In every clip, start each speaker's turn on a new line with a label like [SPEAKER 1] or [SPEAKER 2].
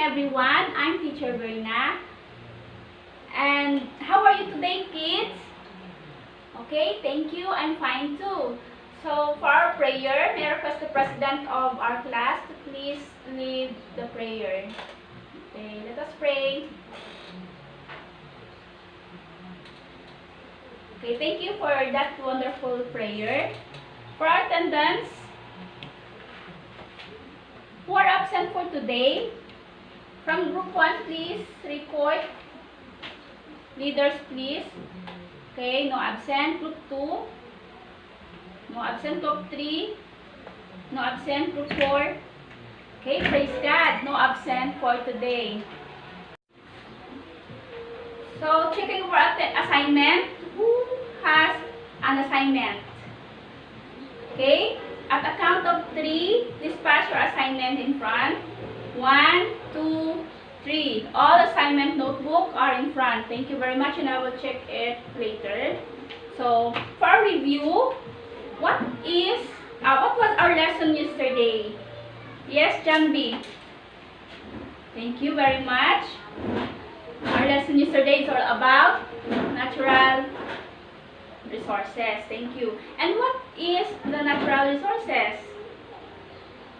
[SPEAKER 1] everyone. I'm Teacher Verna. And how are you today, kids? Okay, thank you. I'm fine too. So for our prayer, may I request the president of our class to please lead the prayer. Okay, let us pray. Okay, thank you for that wonderful prayer. For our attendants who are absent for today, from group 1, please report. Leaders, please. Okay, no absent. Group 2, no absent. Group 3, no absent. Group 4, okay, praise God, no absent for today. So, checking for assignment. Who has an assignment? Okay, at a count of 3, please pass your assignment in front. 1, 2, 3. All assignment notebook are in front. Thank you very much, and I will check it later. So, for review, what was our lesson yesterday? Yes, Jambi. Thank you very much. Our lesson yesterday is all about natural resources. Thank you. And what is the natural resources?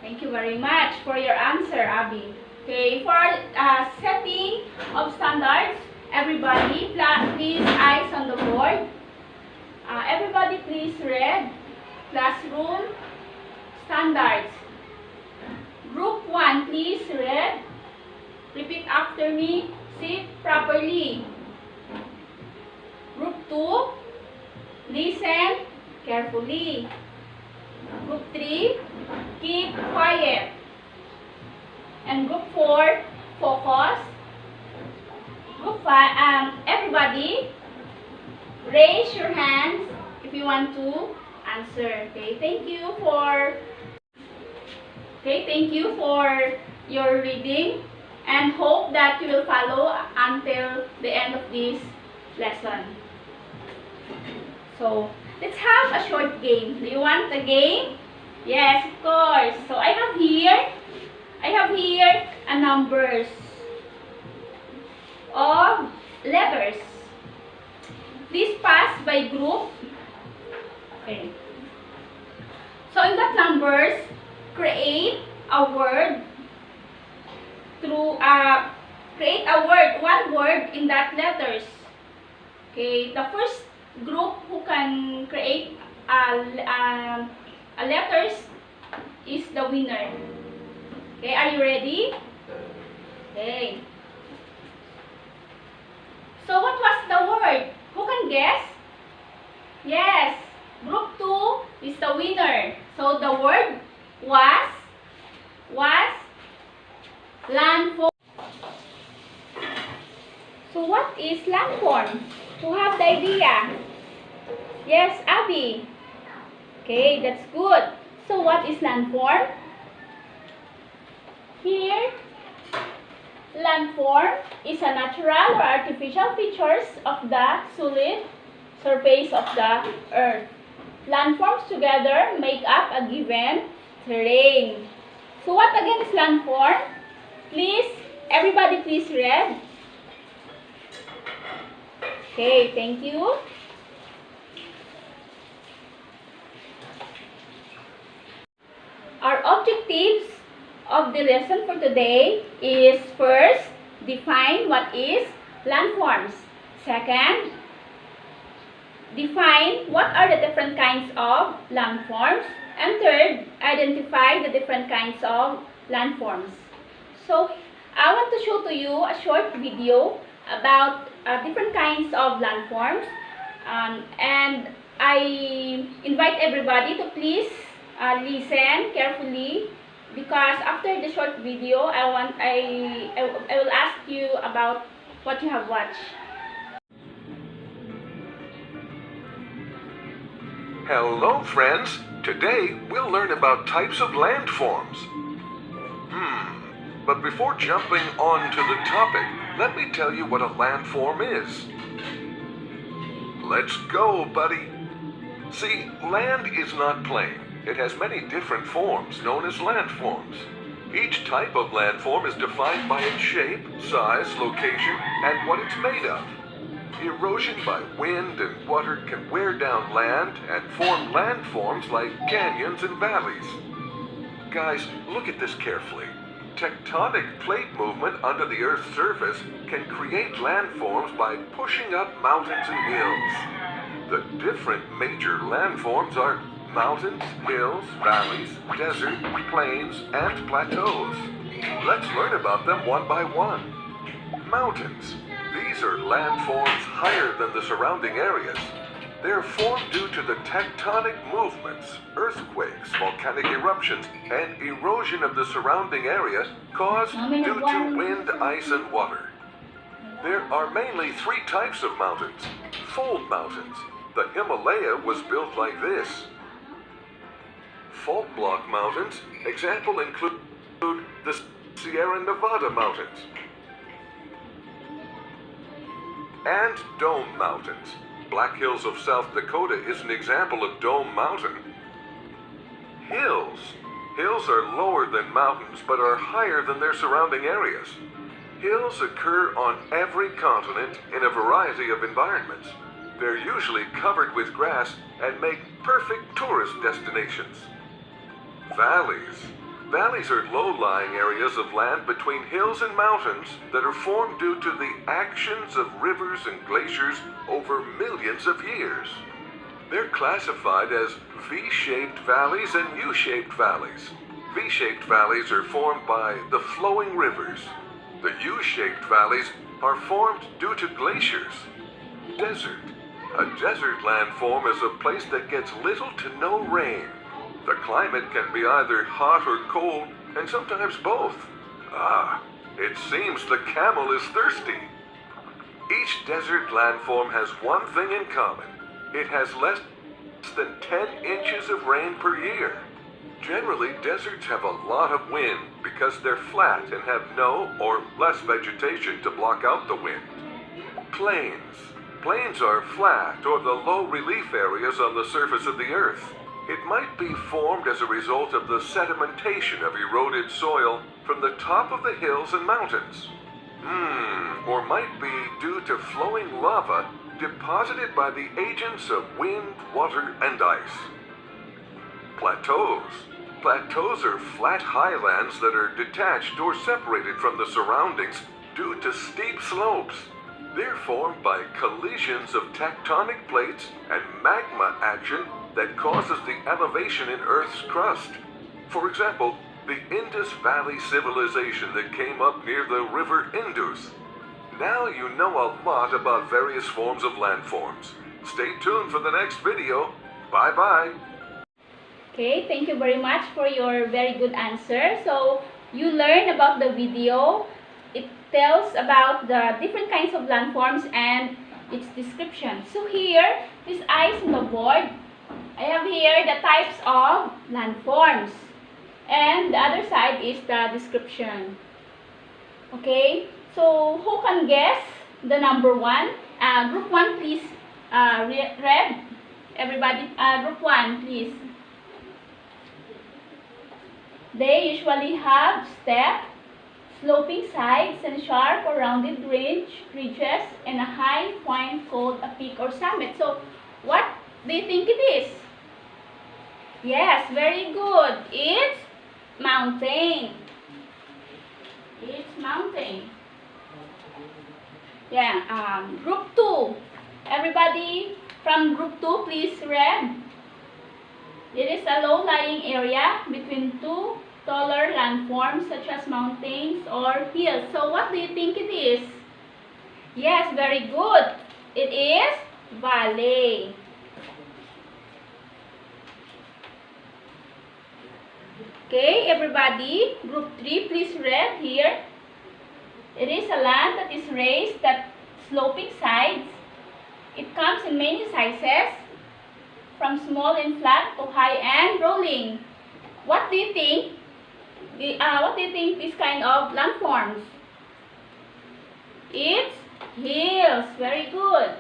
[SPEAKER 1] Thank you very much for your answer, Abby. Okay, for setting of standards, everybody, please eyes on the board. Everybody, please read classroom standards. Group 1, please read. Repeat after me. Sit properly. Group 2, listen carefully. Group 3, keep quiet. And group 4, focus. Group 5, everybody, raise your hands if you want to answer. Okay, thank you for your reading, and hope that you will follow until the end of this lesson. So, let's have a short game. Do you want a game? Yes, of course. So, I have here a numbers of letters. Please pass by group. Okay. So, in that numbers, create a word one word in that letters. Okay, the first group who can create a letters is the winner. Okay, are you ready? Okay. So what was the word? Who can guess? Yes, group 2 is the winner. So the word was landform. So what is landform? Who have the idea? Yes, Abby. Okay, that's good. So what is landform? Here, landform is a natural or artificial features of the solid surface of the earth. Landforms together make up a given terrain. So what again is landform? Please, everybody please read. Okay, thank you. Our objectives of the lesson for today is first, define what is landforms. Second, define what are the different kinds of landforms. And third, identify the different kinds of landforms. So, I want to show to you a short video about different kinds of landforms. And I invite everybody to please listen carefully, because after the short video, I will ask you about what you have watched.
[SPEAKER 2] Hello friends, today we'll learn about types of landforms. But before jumping on to the topic, let me tell you what a landform is. Let's go, buddy. See, land is not plain. It has many different forms known as landforms. Each type of landform is defined by its shape, size, location, and what it's made of. Erosion by wind and water can wear down land and form landforms like canyons and valleys. Guys, look at this carefully. Tectonic plate movement under the Earth's surface can create landforms by pushing up mountains and hills. The different major landforms are mountains, hills, valleys, desert, plains, and plateaus. Let's learn about them one by one. Mountains. These are landforms higher than the surrounding areas. They're formed due to the tectonic movements, earthquakes, volcanic eruptions, and erosion of the surrounding area caused due to wind, ice, and water. There are mainly three types of mountains. Fold mountains. The Himalaya was built like this. Fault block mountains. Example include the Sierra Nevada mountains. And dome mountains. Black Hills of South Dakota is an example of dome mountain. Hills. Hills are lower than mountains but are higher than their surrounding areas. Hills occur on every continent in a variety of environments. They're usually covered with grass and make perfect tourist destinations. Valleys. Valleys are low-lying areas of land between hills and mountains that are formed due to the actions of rivers and glaciers over millions of years. They're classified as V-shaped valleys and U-shaped valleys. V-shaped valleys are formed by the flowing rivers. The U-shaped valleys are formed due to glaciers. Desert. A desert landform is a place that gets little to no rain. The climate can be either hot or cold, and sometimes both. It seems the camel is thirsty. Each desert landform has one thing in common. It has less than 10 inches of rain per year. Generally, deserts have a lot of wind because they're flat and have no or less vegetation to block out the wind. Plains. Plains are flat or the low relief areas on the surface of the earth. It might be formed as a result of the sedimentation of eroded soil from the top of the hills and mountains. Or might be due to flowing lava deposited by the agents of wind, water, and ice. Plateaus. Plateaus are flat highlands that are detached or separated from the surroundings due to steep slopes. They're formed by collisions of tectonic plates and magma action that causes the elevation in Earth's crust. For example, the Indus Valley civilization that came up near the river Indus. Now you know a lot about various forms of landforms. Stay tuned for the next video. Bye-bye.
[SPEAKER 1] Okay, thank you very much for your very good answer. So, you learned about the video. It tells about the different kinds of landforms and its description. So here, these eyes on the board, I have here the types of landforms. And the other side is the description. Okay, so who can guess the number one? Group 1, please read. Everybody, group 1, please. They usually have steep, sloping sides and sharp or rounded ridges and a high point called a peak or summit. So, what do you think it is? Yes, very good. It's mountain. It's mountain. Yeah, group 2. Everybody from group 2, please read. It is a low-lying area between two taller landforms such as mountains or hills. So what do you think it is? Yes, very good. It is valley. Okay, everybody, group 3, please read here. It is a land that is raised at sloping sides. It comes in many sizes, from small and flat to high and rolling. What do you think? What do you think this kind of landforms? It's hills. Very good.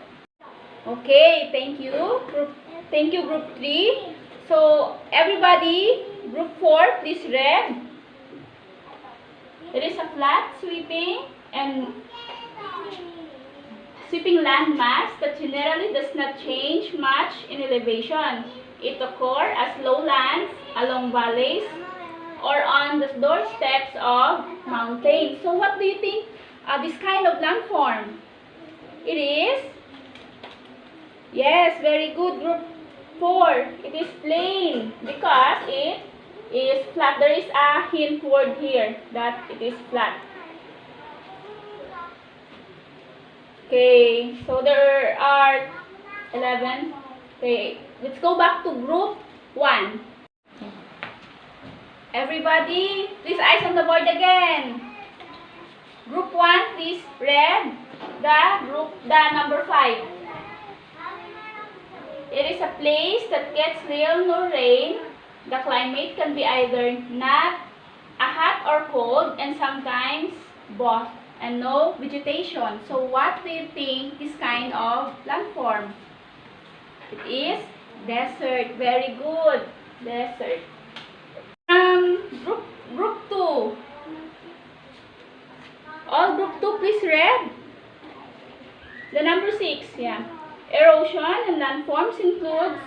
[SPEAKER 1] Okay, thank you. Thank you, group 3. So everybody, group 4, please read. It is a flat, sweeping land mass that generally does not change much in elevation. It occurs as lowlands, along valleys, or on the doorsteps of mountains. So what do you think this kind of landform? It is? Yes, very good. Group 4. It is plain because it is flat. There is a hint word here that it is flat. Okay, so there are 11. Okay, let's go back to group 1. Everybody, please eyes on the board again. Group 1, please read the number 5. It is a place that gets little no rain. The climate can be either not hot or cold, and sometimes both, and no vegetation. So what do you think this kind of landform? It is desert. Very good. Desert. Group 2. All group 2 please read. The number 6, yeah. Erosion and landforms includes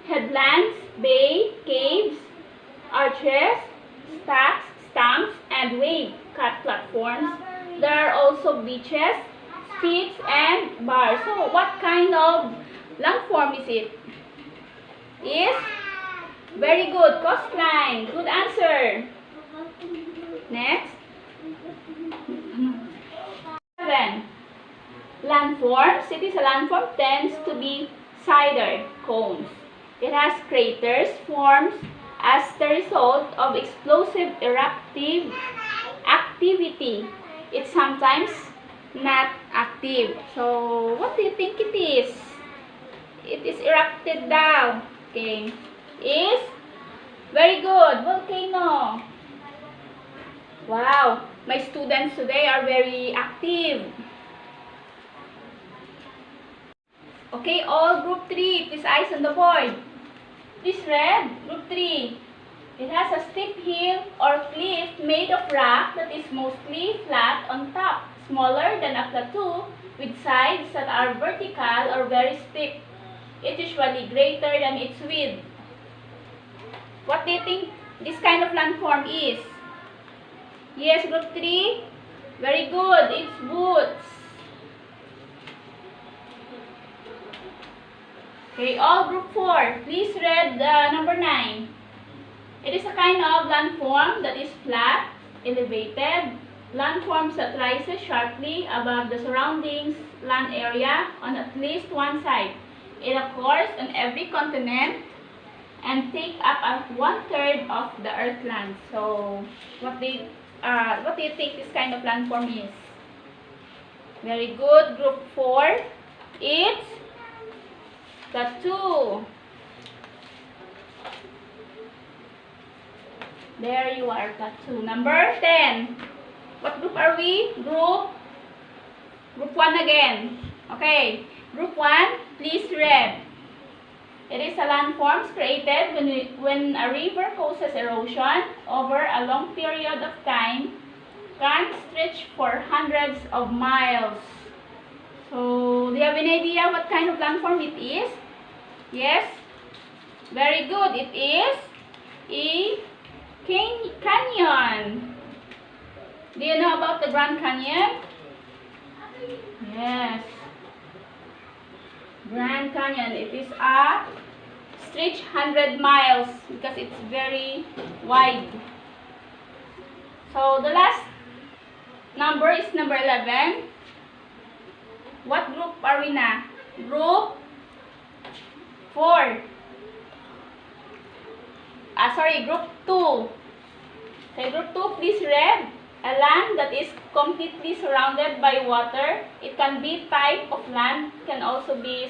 [SPEAKER 1] headlands, bay, caves, arches, stacks, stumps, and wave-cut platforms. There are also beaches, spits, and bars. So what kind of landform is it? Is? Very good. Coastline. Good answer. Next. 7. Landforms. It is a landform tends to be cider cones. It has craters formed as the result of explosive eruptive activity. It's sometimes not active. So, what do you think it is? It is erupted down. Okay. Is? Very good. Volcano. Wow. My students today are very active. Okay, all group 3, please eyes on the board. Please read group 3. It has a steep hill or cliff made of rock that is mostly flat on top, smaller than a plateau, with sides that are vertical or very steep. It is usually greater than its width. What do you think this kind of landform is? Yes, group 3. Very good. It's Buttes. Okay, all group 4, please read number 9. It is a kind of landform that is flat, elevated, landforms that rises sharply above the surroundings land area on at least one side. It occurs on every continent and take up 1/3 of the earth land. So, what do you think this kind of landform is? Very good, group 4. It's plateau. There you are, plateau. Number 10. What group are we? Group 1 again. Okay. Group 1, please read. It is a landforms created when a river causes erosion over a long period of time, can stretch for hundreds of miles. So, do you have any idea what kind of landform it is? Yes? Very good. It is a canyon. Do you know about the Grand Canyon? Yes. Grand Canyon. It is a stretch 100 miles because it's very wide. So, the last number is number 11. What group are we na? Group 4. Group 2. Okay, group 2, please read. A land that is completely surrounded by water. It can be type of land, can also be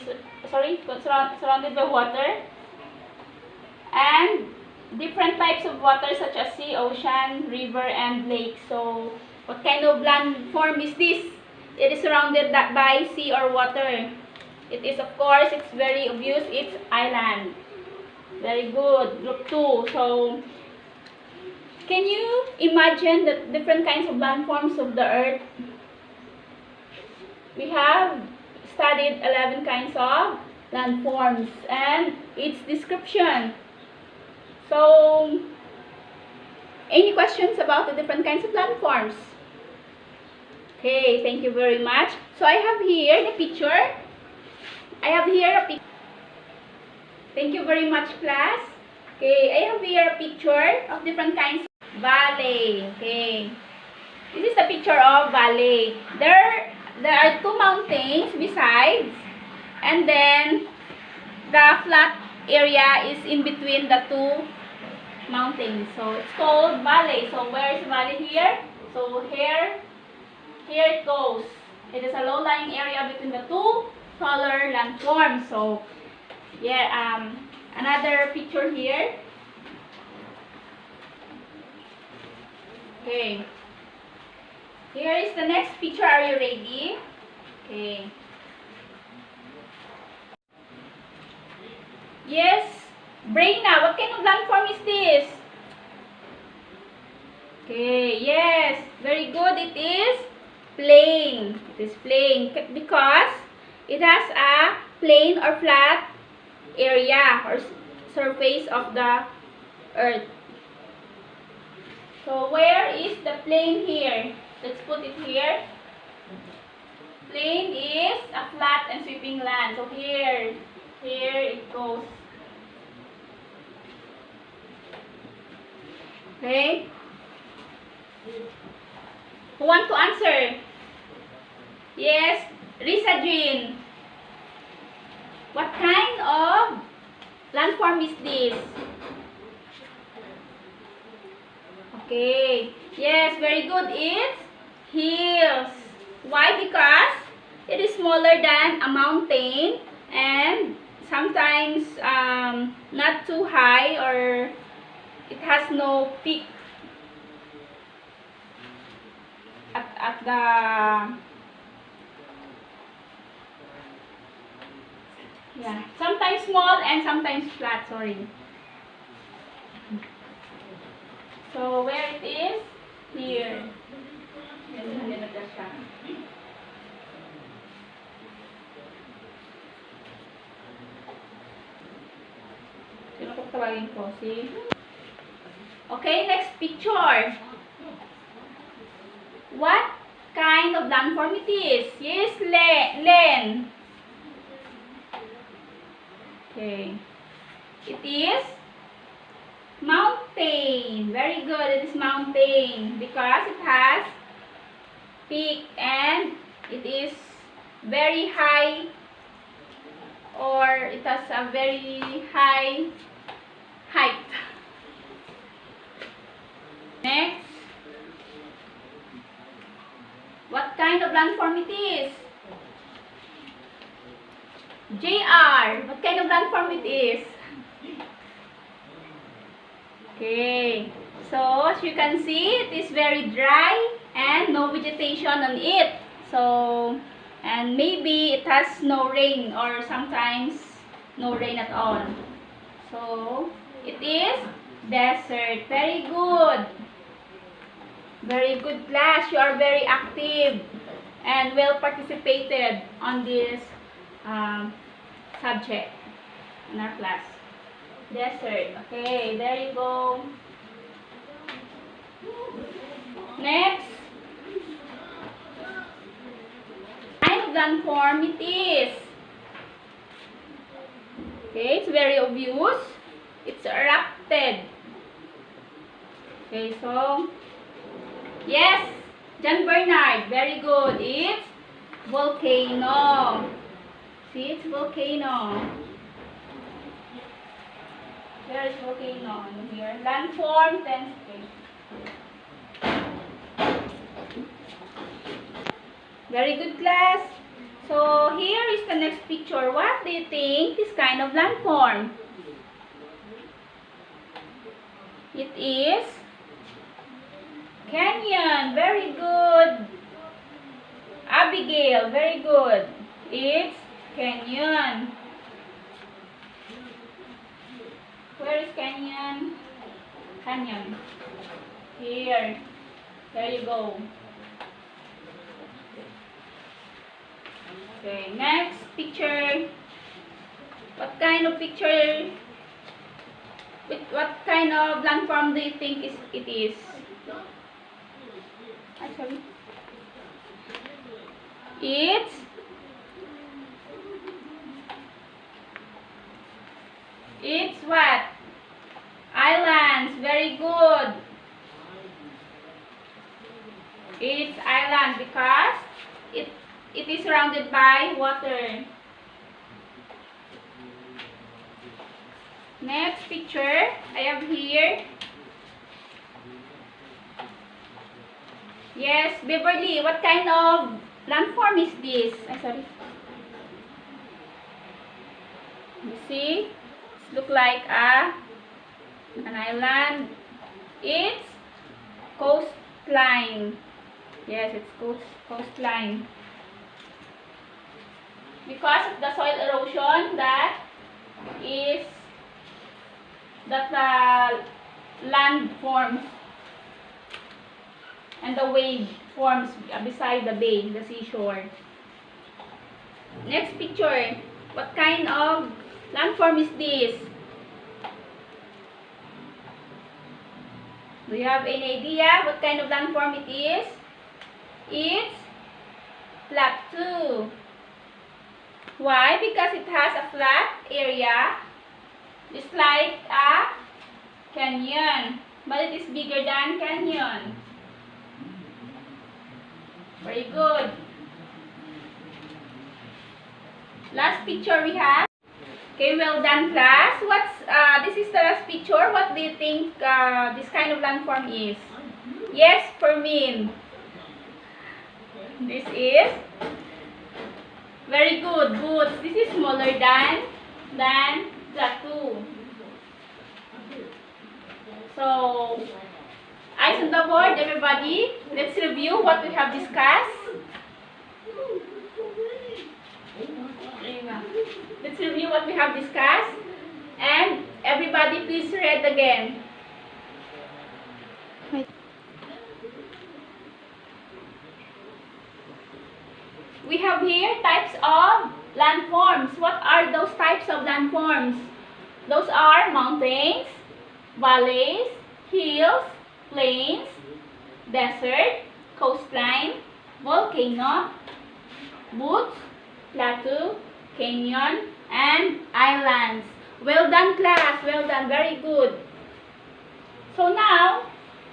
[SPEAKER 1] surrounded by water. And different types of water such as sea, ocean, river, and lake. So, what kind of landform is this? It is surrounded by sea or water. It is, of course, it's very obvious, it's island. Very good. Group 2. So, Can you imagine the different kinds of landforms of the Earth? We have studied 11 kinds of landforms and its description. So, any questions about the different kinds of landforms? Okay, thank you very much. So, I have here the picture. I have here a picture. Thank you very much, class. Okay, I have here a picture of different kinds of valley. Okay, this is a picture of valley. There are two mountains besides, and then the flat area is in between the two mountains. So it's called valley. So where is valley here? So here it goes. It is a low-lying area between the two taller landforms. So yeah, another picture here. Okay. Here is the next picture. Are you ready? Okay. Yes. Brayna, what kind of landform is this? Okay, yes. Very good. It is plain. It is plain because it has a plain or flat area or surface of the earth. So where is the plain here? Let's put it here. Plain is a flat and sweeping land. So here it goes. Okay? Who want to answer? Yes, Risa Jean. What kind of landform is this? Okay. Yes, very good. It's hills. Why? Because it is smaller than a mountain and sometimes not too high, or it has no peak at the sometimes small and sometimes flat, sorry. So where it is? Here. Sino ko tawagin ko? Si? Okay, next picture. What kind of landform it is? Yes, Len. Okay. It is mountain. Very good. It is mountain because it has peak and it is very high, or it has a very high height. Next. What kind of landform it is? JR. What kind of landform it is? Okay. So, as you can see, it is very dry and no vegetation on it. So, and maybe it has no rain or sometimes no rain at all. So, it is desert. Very good. Very good, class. You are very active and well participated on this subject in our class. Desert. Okay, there you go. Next. Kind of landform it is. Okay, it's very obvious. It's erupted. Okay, so yes, John Bernard, very good. It's volcano. See, it's volcano. There is volcano in here. Landform, then very good, class. So here is the next picture. What do you think this kind of landform? It is canyon. Very good. Abigail, very good. It's canyon. Where is canyon? Canyon. Here. There you go. Okay, next picture. What kind of picture? What kind of landform do you think it is? Actually, it's what? Islands. Very good. It's island because it is surrounded by water. Next picture I have here. Yes, Beverly, what kind of landform is this? I'm sorry. You see? It looks like an island. It's coastline. Yes, it's coastline. Because of the soil erosion that the land forms and the wave forms beside the bay, the seashore. Next picture. What kind of landform is this? Do you have any idea what kind of landform it is? It's plateau. Why? Because it has a flat area, just like a canyon, but it is bigger than canyon. Very good. Last picture we have. Okay, well done, class. This is the last picture. What do you think this kind of landform is? Yes, Fermin. This is very good. Good. This is smaller than plateau. So, eyes on the board, everybody. Let's review what we have discussed. Let's review what we have discussed. And everybody please read again. We have here types of landforms. What are those types of landforms? Those are mountains, valleys, hills, plains, desert, coastline, volcano, buttes, plateau, canyon, and islands. Well done, class. Well done. Very good. So now,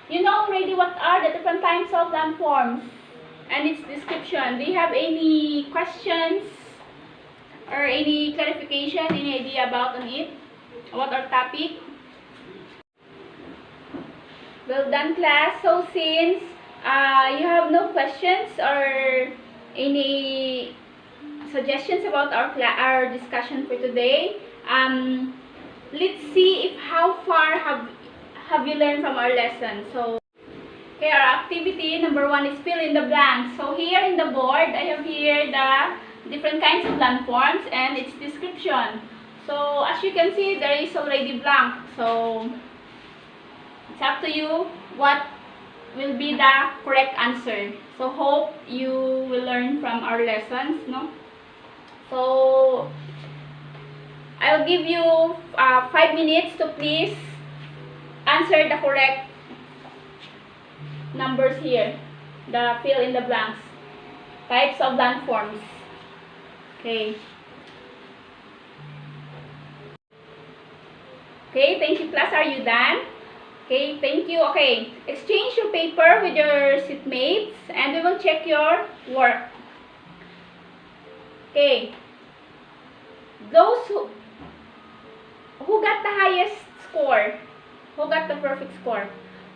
[SPEAKER 1] you know already what are the different types of landforms and its description. Do you have any questions or any clarification, any idea about it? About our topic? Well done, class. So since you have no questions or any suggestions about our discussion for today, let's see if how far have you learned from our lesson. So, okay, our activity number 1 is fill in the blanks. So here in the board, I have here the different kinds of landforms and its description. So as you can see, there is already blank. So it's up to you what will be the correct answer. So hope you will learn from our lessons, no? So I'll give you 5 minutes to please answer the correct numbers here, the fill in the blanks, types of landforms. Okay. Okay, thank you, class. Are you done? Okay, thank you. Okay, exchange your paper with your seatmates and we will check your work. Okay, those who got the highest score, who got the perfect score?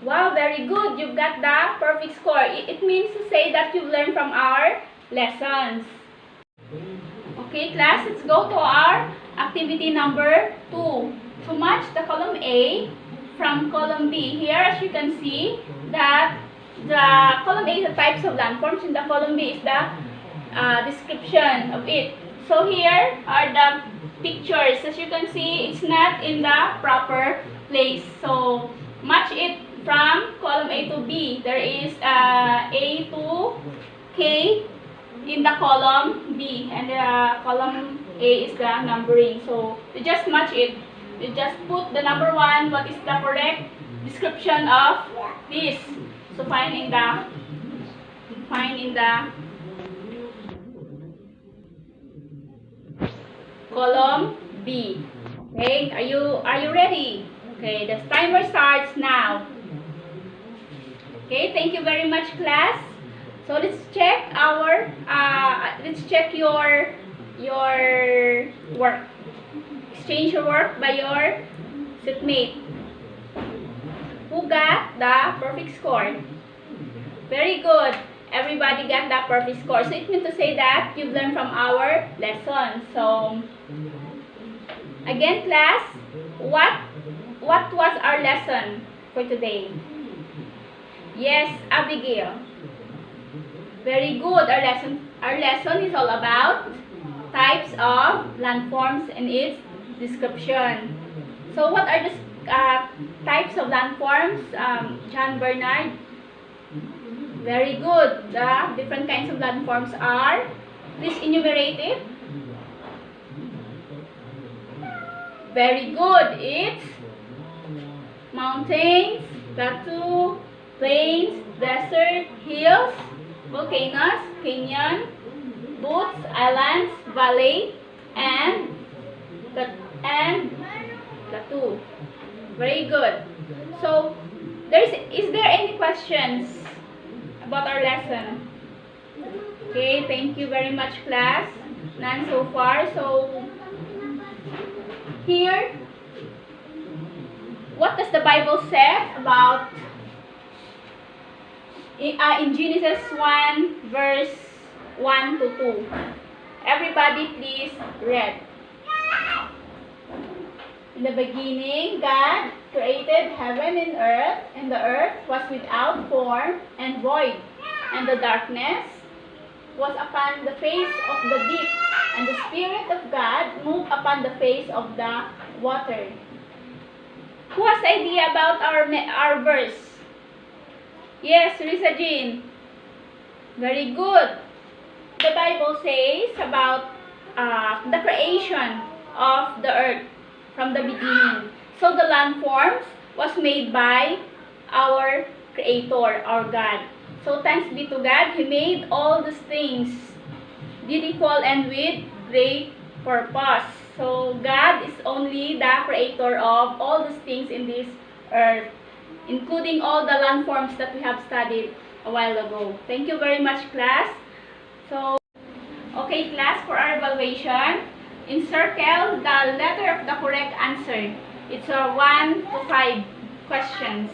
[SPEAKER 1] Wow, very good. You've got the perfect score. It means to say that you've learned from our lessons. Okay, class, let's go to our activity number 2. To match the column A from column B. Here, as you can see, that the column A is the types of landforms and the column B is the description of it. So here are the pictures. As you can see, it's not in the proper place. So match it from column A to B. There is A to K in the column B, and the column A is the numbering. So you just match it. You just put the number 1, what is the correct description of this. So find in the column B. Okay, are you ready? Okay, the timer starts now. Okay, thank you very much, class. So let's check your work. Exchange your work by your seatmate. Who got the perfect score? Very good. Everybody got the perfect score. So it means to say that you've learned from our lesson. So again, class, what was our lesson for today? Yes, Abigail. Very good. Our lesson is all about types of landforms and its description. So what are the types of landforms, John Bernard? Very good. The different kinds of landforms are, please enumerate it. Very good. It's mountains, plateau, plains, desert, hills, volcanoes, canyon, buttes, islands, valley, and plateau. Very good. So, is there any questions about our lesson? Okay, thank you very much, class. None so far. So, here, what does the Bible say about in Genesis 1 verse 1 to 2? Everybody please read. In the beginning, God created heaven and the earth was without form and void, and the darkness was upon the face of the deep, and the Spirit of God moved upon the face of the water. Who has idea about our verse? Yes, Risa Jean. Very good. The Bible says about the creation of the earth from the beginning. So the landforms was made by our Creator, our God. So thanks be to God, He made all these things beautiful and with great purpose. So God is only the creator of all these things in this earth, including all the landforms that we have studied a while ago. Thank you very much, class. So, okay, class, for our evaluation, encircle the letter of the correct answer. It's 1 to 5 questions.